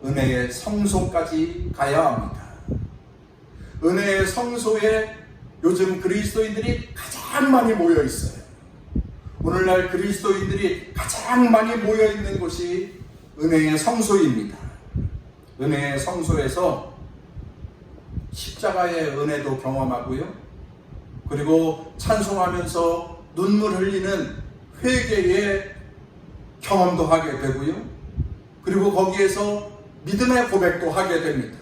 S1: 은혜의 성소까지 가야 합니다. 은혜의 성소에 요즘 그리스도인들이 가장 많이 모여 있어요. 오늘날 그리스도인들이 가장 많이 모여 있는 곳이 은혜의 성소입니다. 은혜의 성소에서 십자가의 은혜도 경험하고요. 그리고 찬송하면서 눈물 흘리는 회개의 경험도 하게 되고요. 그리고 거기에서 믿음의 고백도 하게 됩니다.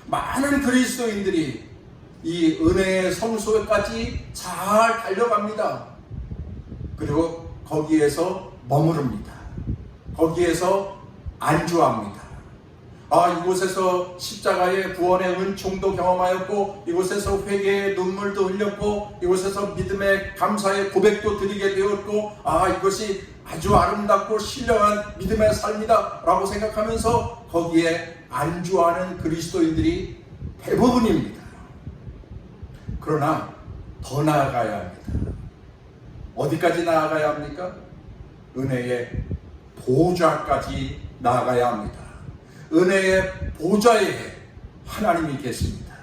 S1: 많은 그리스도인들이 이 은혜의 성소까지 잘 달려갑니다. 그리고 거기에서 머무릅니다. 거기에서 안주합니다. 이곳에서 십자가의 구원의 은총도 경험하였고, 이곳에서 회개의 눈물도 흘렸고, 이곳에서 믿음의 감사의 고백도 드리게 되었고, 이것이 아주 아름답고 신령한 믿음의 삶이다 라고 생각하면서 거기에 안주하는 그리스도인들이 대부분입니다. 그러나 더 나아가야 합니다. 어디까지 나아가야 합니까? 은혜의 보좌까지 나아가야 합니다. 은혜의 보좌에 하나님이 계십니다.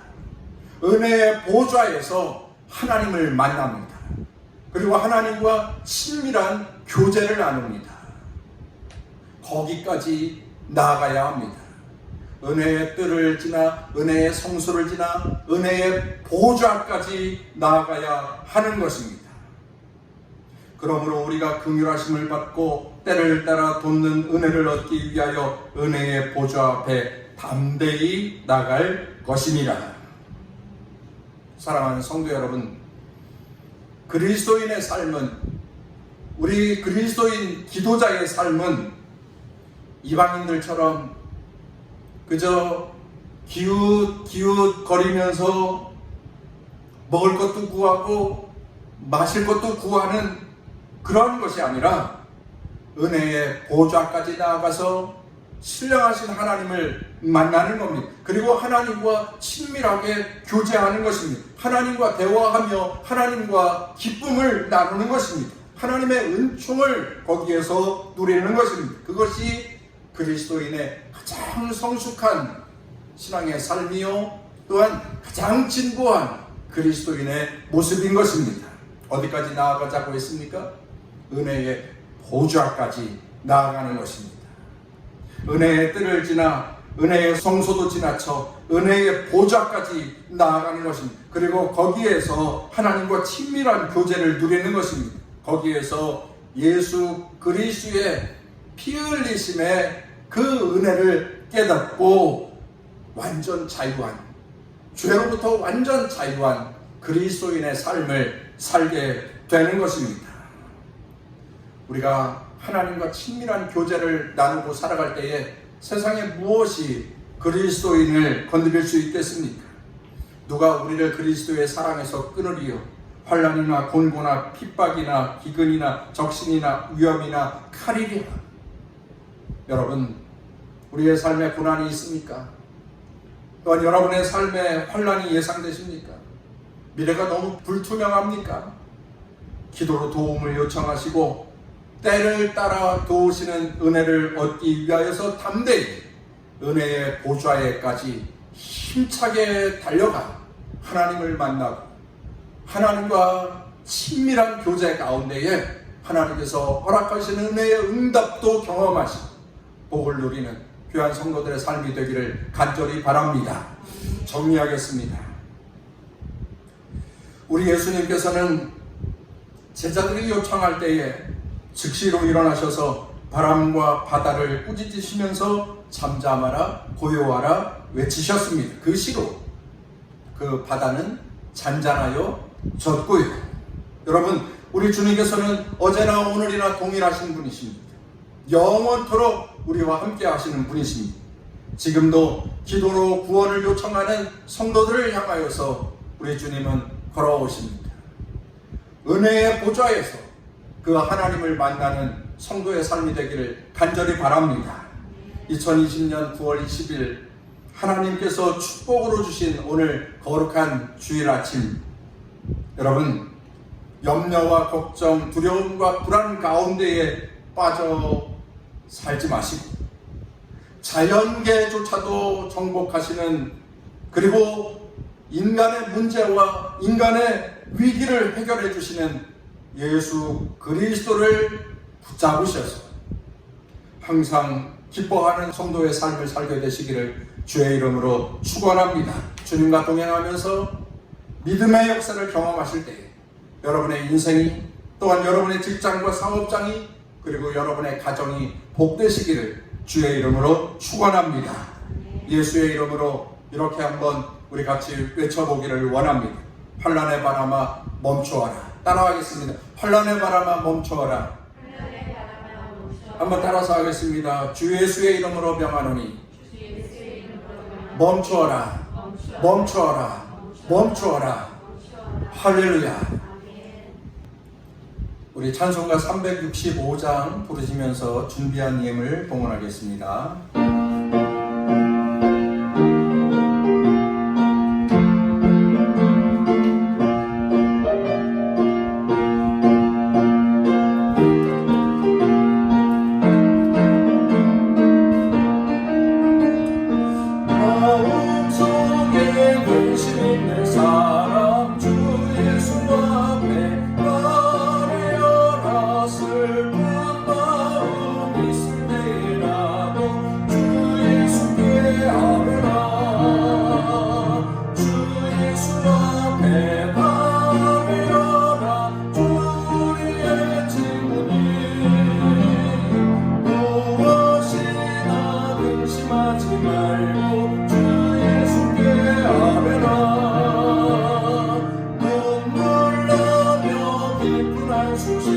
S1: 은혜의 보좌에서 하나님을 만납니다. 그리고 하나님과 친밀한 교제를 나눕니다. 거기까지 나아가야 합니다. 은혜의 뜰을 지나, 은혜의 성소를 지나, 은혜의 보좌까지 나아가야 하는 것입니다. 그러므로 우리가 긍휼하심을 받고 때를 따라 돋는 은혜를 얻기 위하여 은혜의 보좌 앞에 담대히 나갈 것입니다. 사랑하는 성도 여러분, 그리스도인의 삶은, 우리 그리스도인 기도자의 삶은 이방인들처럼 그저 기웃기웃 거리면서 먹을 것도 구하고 마실 것도 구하는 그런 것이 아니라 은혜의 보좌까지 나아가서 신령하신 하나님을 만나는 겁니다. 그리고 하나님과 친밀하게 교제하는 것입니다. 하나님과 대화하며 하나님과 기쁨을 나누는 것입니다. 하나님의 은총을 거기에서 누리는 것입니다. 그것이 그리스도인의 가장 성숙한 신앙의 삶이요, 또한 가장 진보한 그리스도인의 모습인 것입니다. 어디까지 나아가자고 했습니까? 은혜의 보좌까지 나아가는 것입니다. 은혜의 뜰을 지나, 은혜의 성소도 지나쳐 은혜의 보좌까지 나아가는 것입니다. 그리고 거기에서 하나님과 친밀한 교제를 누리는 것입니다. 거기에서 예수 그리스도의 피 흘리심의 그 은혜를 깨닫고 완전 자유한, 죄로부터 완전 자유한 그리스도인의 삶을 살게 되는 것입니다. 우리가 하나님과 친밀한 교제를 나누고 살아갈 때에 세상에 무엇이 그리스도인을 건드릴 수 있겠습니까? 누가 우리를 그리스도의 사랑에서 끊으리요? 환난이나 곤고나 핍박이나 기근이나 적신이나 위험이나 칼이리라. 여러분, 우리의 삶에 고난이 있습니까? 또한 여러분의 삶에 환난이 예상되십니까? 미래가 너무 불투명합니까? 기도로 도움을 요청하시고 때를 따라 도우시는 은혜를 얻기 위하여서 담대히 은혜의 보좌에까지 힘차게 달려가 하나님을 만나고 하나님과 친밀한 교제 가운데에 하나님께서 허락하시는 은혜의 응답도 경험하시고 복을 누리는 귀한 성도들의 삶이 되기를 간절히 바랍니다. 정리하겠습니다. 우리 예수님께서는 제자들이 요청할 때에 즉시로 일어나셔서 바람과 바다를 꾸짖으시면서 잠잠하라 고요하라 외치셨습니다. 그 시로 그 바다는 잔잔하여 졌고요. 여러분, 우리 주님께서는 어제나 오늘이나 동일하신 분이십니다. 영원토록 우리와 함께 하시는 분이십니다. 지금도 기도로 구원을 요청하는 성도들을 향하여서 우리 주님은 걸어오십니다. 은혜의 보좌에서 그 하나님을 만나는 성도의 삶이 되기를 간절히 바랍니다. 2020년 9월 20일 하나님께서 축복으로 주신 오늘 거룩한 주일 아침, 여러분 염려와 걱정, 두려움과 불안 가운데에 빠져 살지 마시고 자연계조차도 정복하시는, 그리고 인간의 문제와 인간의 위기를 해결해 주시는 예수 그리스도를 붙잡으셔서 항상 기뻐하는 성도의 삶을 살게 되시기를 주의 이름으로 축원합니다. 주님과 동행하면서 믿음의 역사를 경험하실 때 여러분의 인생이, 또한 여러분의 직장과 사업장이, 그리고 여러분의 가정이 복되시기를 주의 이름으로 축원합니다. 예수의 이름으로 이렇게 한번 우리 같이 외쳐보기를 원합니다. 환난의 바람아 멈추어라. 따라하겠습니다. 환난의 바람아 멈추어라. 한번 따라서 하겠습니다. 주 예수의 이름으로 명하노니 멈추어라. 멈추어라. 멈추어라. 할렐루야. 우리 찬송가 365장 부르시면서 준비한 예물 봉헌하겠습니다. 마음속에 근심 있는 사람 주 예수 앞에 슬픈 마음 있을 때라도 주 예수께 아뢰라. 주 예수 앞에 아뢰어라. 주 우리의 친구니 무엇이나 근심하지 말고 주 예수께 아뢰라. 눈물 나며 깊은 한숨 쉴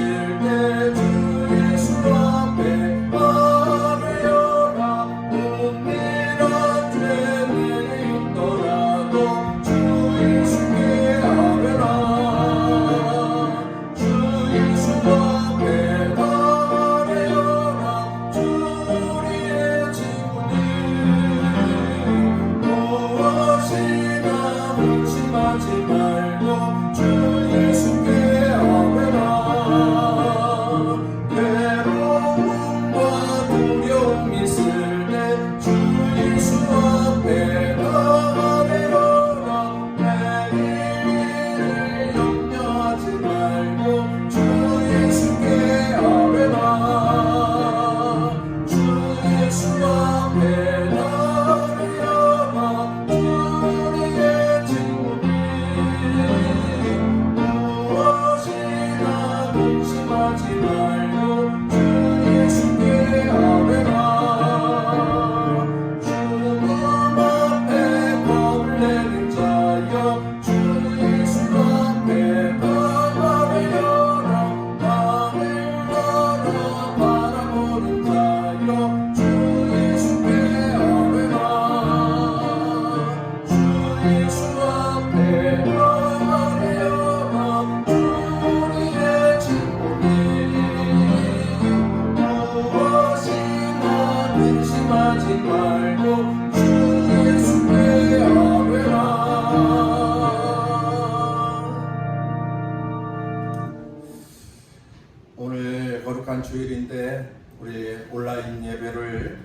S1: 오늘 거룩한 주일인데 우리 온라인 예배를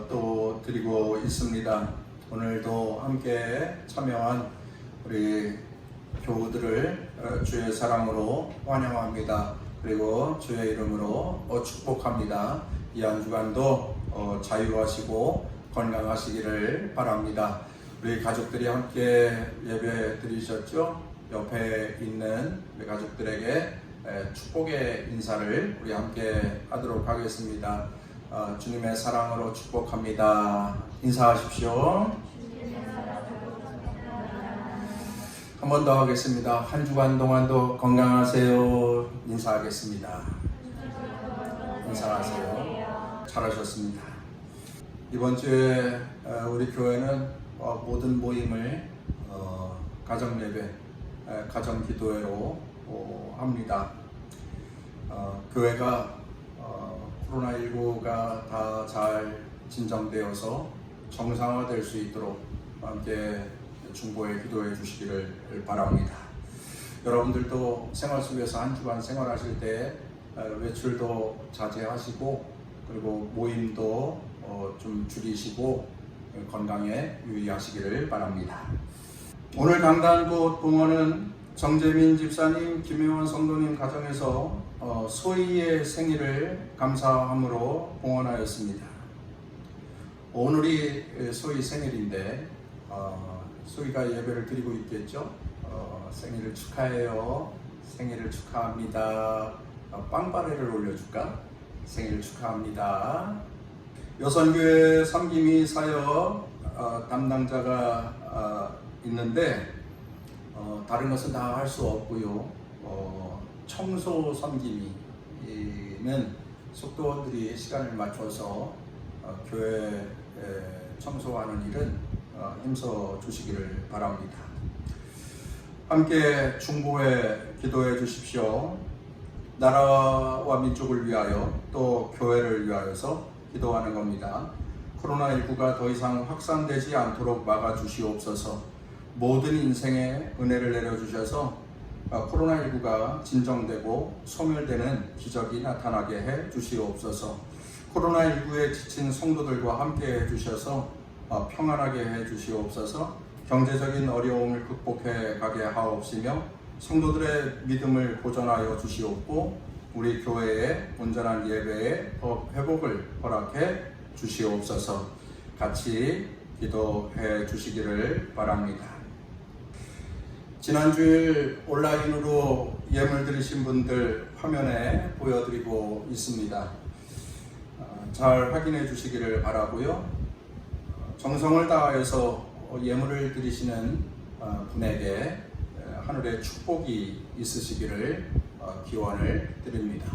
S1: 또 드리고 있습니다. 오늘도 함께 참여한 우리 교우들을 주의 사랑으로 환영합니다. 그리고 주의 이름으로 축복합니다. 이 한 주간도 자유하시고 건강하시기를 바랍니다. 우리 가족들이 함께 예배 드리셨죠? 옆에 있는 우리 가족들에게 축복의 인사를 우리 함께 하도록 하겠습니다. 주님의 사랑으로 축복합니다. 인사하십시오. 한 번 더 하겠습니다. 한 주간 동안도 건강하세요. 인사하겠습니다. 인사하세요. 잘하셨습니다. 이번 주에 우리 교회는 모든 모임을 가정 예배, 가정 기도회로 합니다. 교회가 코로나19가 다 잘 진정되어서 정상화될 수 있도록 함께 중보에 기도해 주시기를 바랍니다. 여러분들도 생활 속에서 한 주간 생활하실 때 외출도 자제하시고 그리고 모임도 좀 줄이시고 건강에 유의하시기를 바랍니다. 오늘 강단곳 봉헌은 정재민 집사님, 김혜원 성도님 가정에서 소희의 생일을 감사함으로 봉헌하였습니다. 오늘이 소희 생일인데 소희가 예배를 드리고 있겠죠? 생일을 축하해요. 생일을 축하합니다. 빵빠레를 올려줄까? 생일을 축하합니다. 여선교회 섬김이 사역 담당자가 있는데 다른 것은 다 할 수 없고요. 청소 섬김이는 속도원들이 시간을 맞춰서 교회 청소하는 일은 힘써 주시기를 바랍니다. 함께 중보에 기도해 주십시오. 나라와 민족을 위하여 또 교회를 위하여서 기도하는 겁니다. 코로나19가 더 이상 확산되지 않도록 막아주시옵소서. 모든 인생에 은혜를 내려주셔서 코로나19가 진정되고 소멸되는 기적이 나타나게 해 주시옵소서. 코로나19에 지친 성도들과 함께 해 주셔서 평안하게 해 주시옵소서. 경제적인 어려움을 극복해 가게 하옵시며 성도들의 믿음을 보존하여 주시옵고 우리 교회의 온전한 예배의 회복을 허락해 주시옵소서. 같이 기도해 주시기를 바랍니다. 지난주일 온라인으로 예물 드리신 분들 화면에 보여드리고 있습니다. 잘 확인해 주시기를 바라고요. 정성을 다하여서 예물을 드리시는 분에게 하늘의 축복이 있으시기를 기원을 드립니다.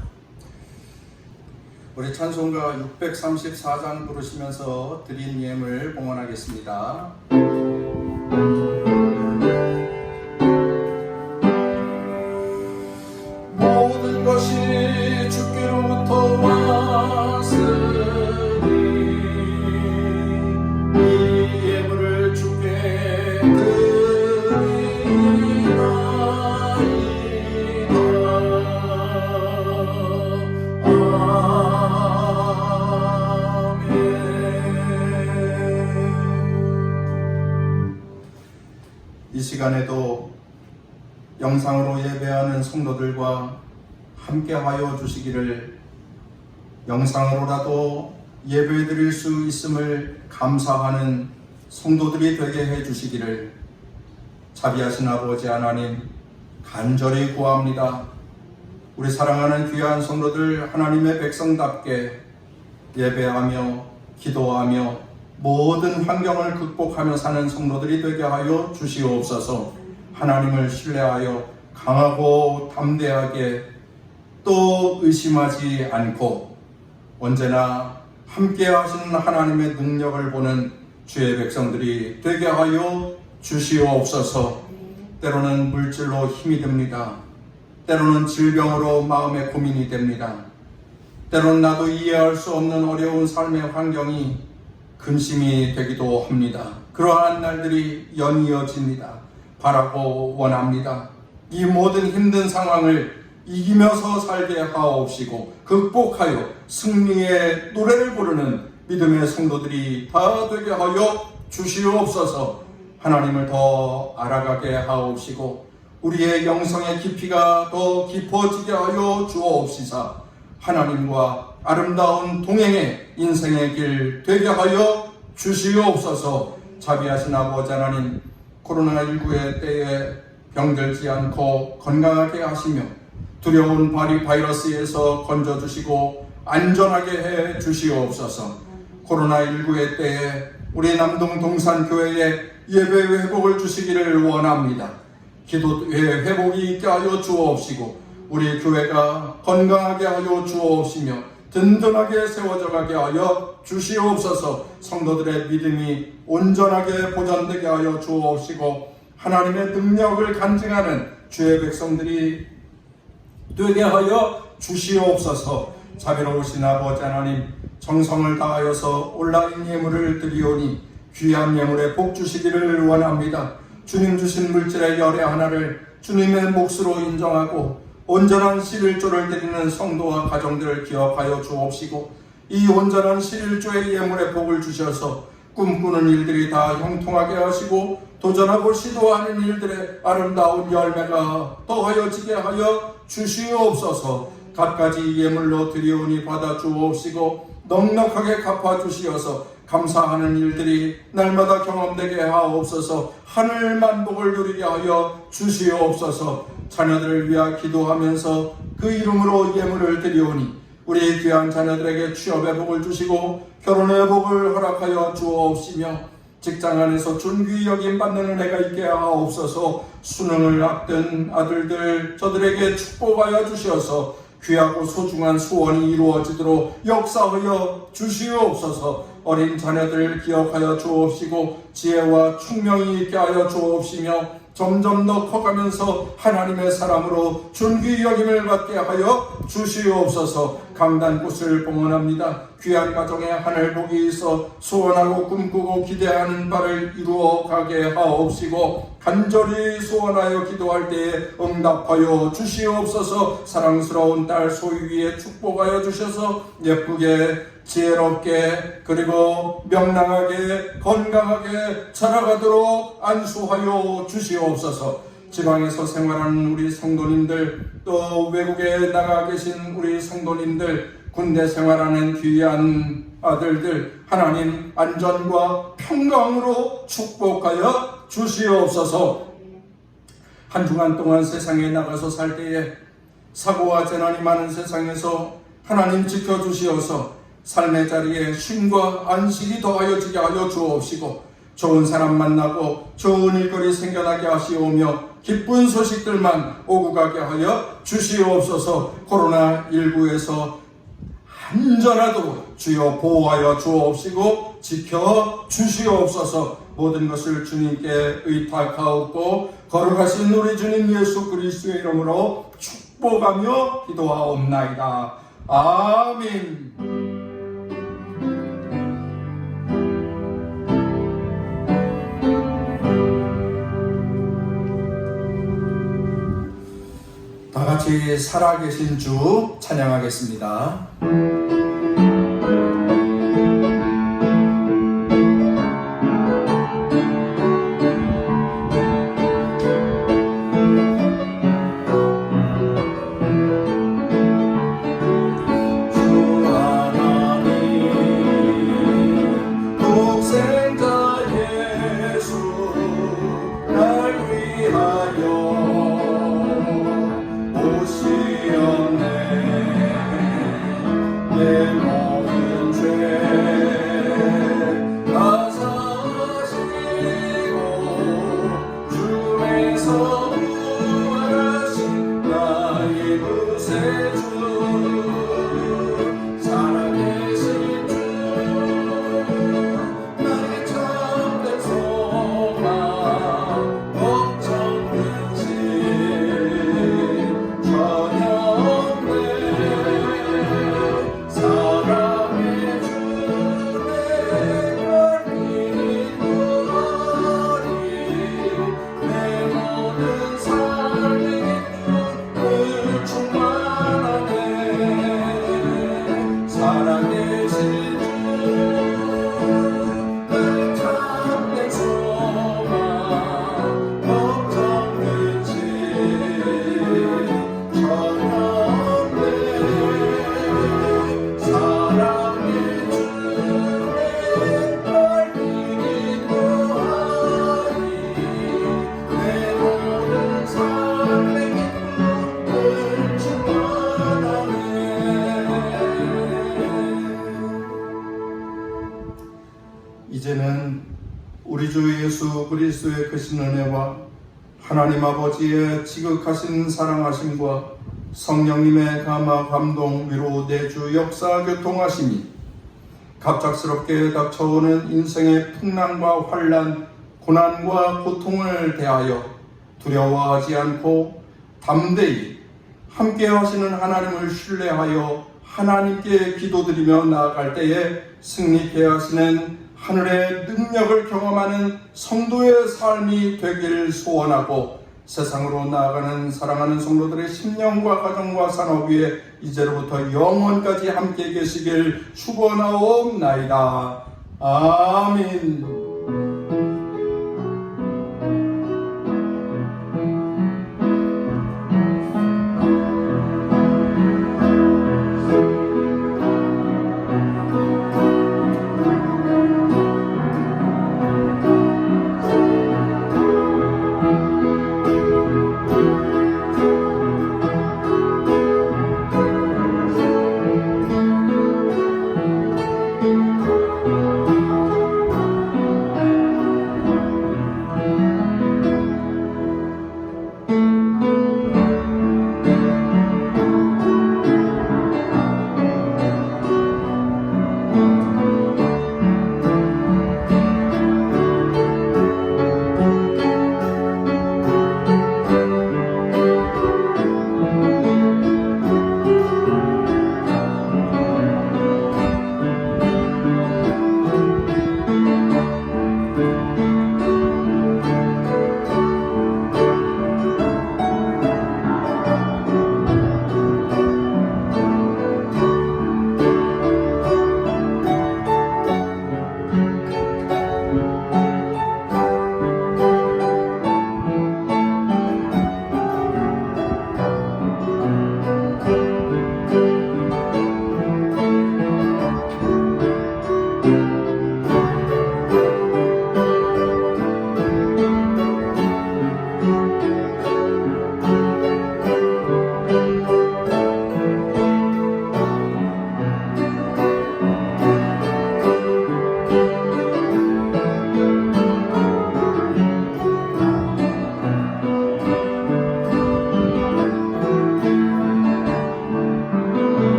S1: 우리 찬송가 634장 부르시면서 드린 예물 봉헌하겠습니다. 모든 것이 주께로부터 왔으니 이 예물을 주께 이 시간에도 영상으로 예배하는 성도들과 함께하여 주시기를, 영상으로라도 예배드릴 수 있음을 감사하는 성도들이 되게 해 주시기를 자비하신 아버지 하나님 간절히 구합니다. 우리 사랑하는 귀한 성도들 하나님의 백성답게 예배하며 기도하며 모든 환경을 극복하며 사는 성도들이 되게 하여 주시옵소서. 하나님을 신뢰하여 강하고 담대하게 또 의심하지 않고 언제나 함께 하시는 하나님의 능력을 보는 주의 백성들이 되게 하여 주시옵소서. 때로는 물질로 힘이 듭니다. 때로는 질병으로 마음의 고민이 됩니다. 때로는 나도 이해할 수 없는 어려운 삶의 환경이 근심이 되기도 합니다. 그러한 날들이 연이어집니다. 바라고 원합니다. 이 모든 힘든 상황을 이기면서 살게 하옵시고 극복하여 승리의 노래를 부르는 믿음의 성도들이 다 되게 하여 주시옵소서. 하나님을 더 알아가게 하옵시고 우리의 영성의 깊이가 더 깊어지게 하여 주옵시사. 하나님과 아름다운 동행의 인생의 길 되게 하여 주시옵소서. 자비하신 아버지 하나님, 코로나19의 때에 병들지 않고 건강하게 하시며 두려운 바이러스에서 건져주시고 안전하게 해 주시옵소서. 코로나19의 때에 우리 남동 동산교회에 예배 회복을 주시기를 원합니다. 기도의 회복이 있게 하여 주옵시고 우리 교회가 건강하게 하여 주옵시며 든든하게 세워져 가게 하여 주시옵소서. 성도들의 믿음이 온전하게 보존되게 하여 주옵시고 하나님의 능력을 간증하는 주의 백성들이 되게 하여 주시옵소서. 자비로우신 아버지 하나님, 정성을 다하여서 온라인 예물을 드리오니 귀한 예물에 복 주시기를 원합니다. 주님 주신 물질의 열의 하나를 주님의 몫으로 인정하고 온전한 11조를 드리는 성도와 가정들을 기억하여 주옵시고 이 온전한 11조의 예물에 복을 주셔서 꿈꾸는 일들이 다 형통하게 하시고 도전하고 시도하는 일들의 아름다운 열매가 더하여지게 하여 주시옵소서. 갖가지 예물로 드리오니 받아 주옵시고 넉넉하게 갚아주시어서 감사하는 일들이 날마다 경험되게 하옵소서. 하늘 만복을 누리게 하여 주시옵소서. 자녀들을 위하 기도하면서 그 이름으로 예물을 드리오니 우리 귀한 자녀들에게 취업의 복을 주시고 결혼의 복을 허락하여 주옵시며 직장 안에서 존귀 여김 받는 은혜가 있게 하옵소서. 수능을 앞둔 아들들 저들에게 축복하여 주시어서 귀하고 소중한 소원이 이루어지도록 역사하여 주시옵소서. 어린 자녀들 기억하여 주옵시고 지혜와 총명이 있게 하여 주옵시며 점점 더 커가면서 하나님의 사람으로 존귀 여김을 받게 하여 주시옵소서. 강단꽃을 봉헌합니다. 귀한 가정에 하늘 복이 있어 소원하고 꿈꾸고 기대하는 바를 이루어 가게 하옵시고 간절히 소원하여 기도할 때에 응답하여 주시옵소서. 사랑스러운 딸 소유위에 축복하여 주셔서 예쁘게 지혜롭게 그리고 명랑하게 건강하게 자라가도록 안수하여 주시옵소서. 지방에서 생활하는 우리 성도님들, 또 외국에 나가 계신 우리 성도님들, 군대 생활하는 귀한 아들들, 하나님 안전과 평강으로 축복하여 주시옵소서. 한 주간 동안 세상에 나가서 살 때에 사고와 재난이 많은 세상에서 하나님 지켜주시어서 삶의 자리에 쉼과 안식이 더하여지게 하여 주옵시고 좋은 사람 만나고 좋은 일거리 생겨나게 하시오며 기쁜 소식들만 오고 가게 하여 주시옵소서. 코로나19에서 안전하도록 주여 보호하여 주옵시고 지켜 주시옵소서. 모든 것을 주님께 의탁하옵고 거룩하신 우리 주님 예수 그리스도의 이름으로 축복하며 기도하옵나이다. 아멘. 다 같이 살아계신 주 찬양하겠습니다. 이제는 우리 주 예수 그리스도의 크신 은혜와 하나님 아버지의 지극하신 사랑하심과 성령님의 감화 감동 위로 내주 역사 교통하심이 갑작스럽게 닥쳐오는 인생의 풍랑과 환난, 고난과 고통을 대하여 두려워하지 않고 담대히 함께 하시는 하나님을 신뢰하여 하나님께 기도드리며 나아갈 때에 승리케 하시는 하늘의 능력을 경험하는 성도의 삶이 되길 소원하고 세상으로 나아가는 사랑하는 성도들의 심령과 가정과 산업 위에 이제로부터 영원까지 함께 계시길 축원하옵나이다. 아멘.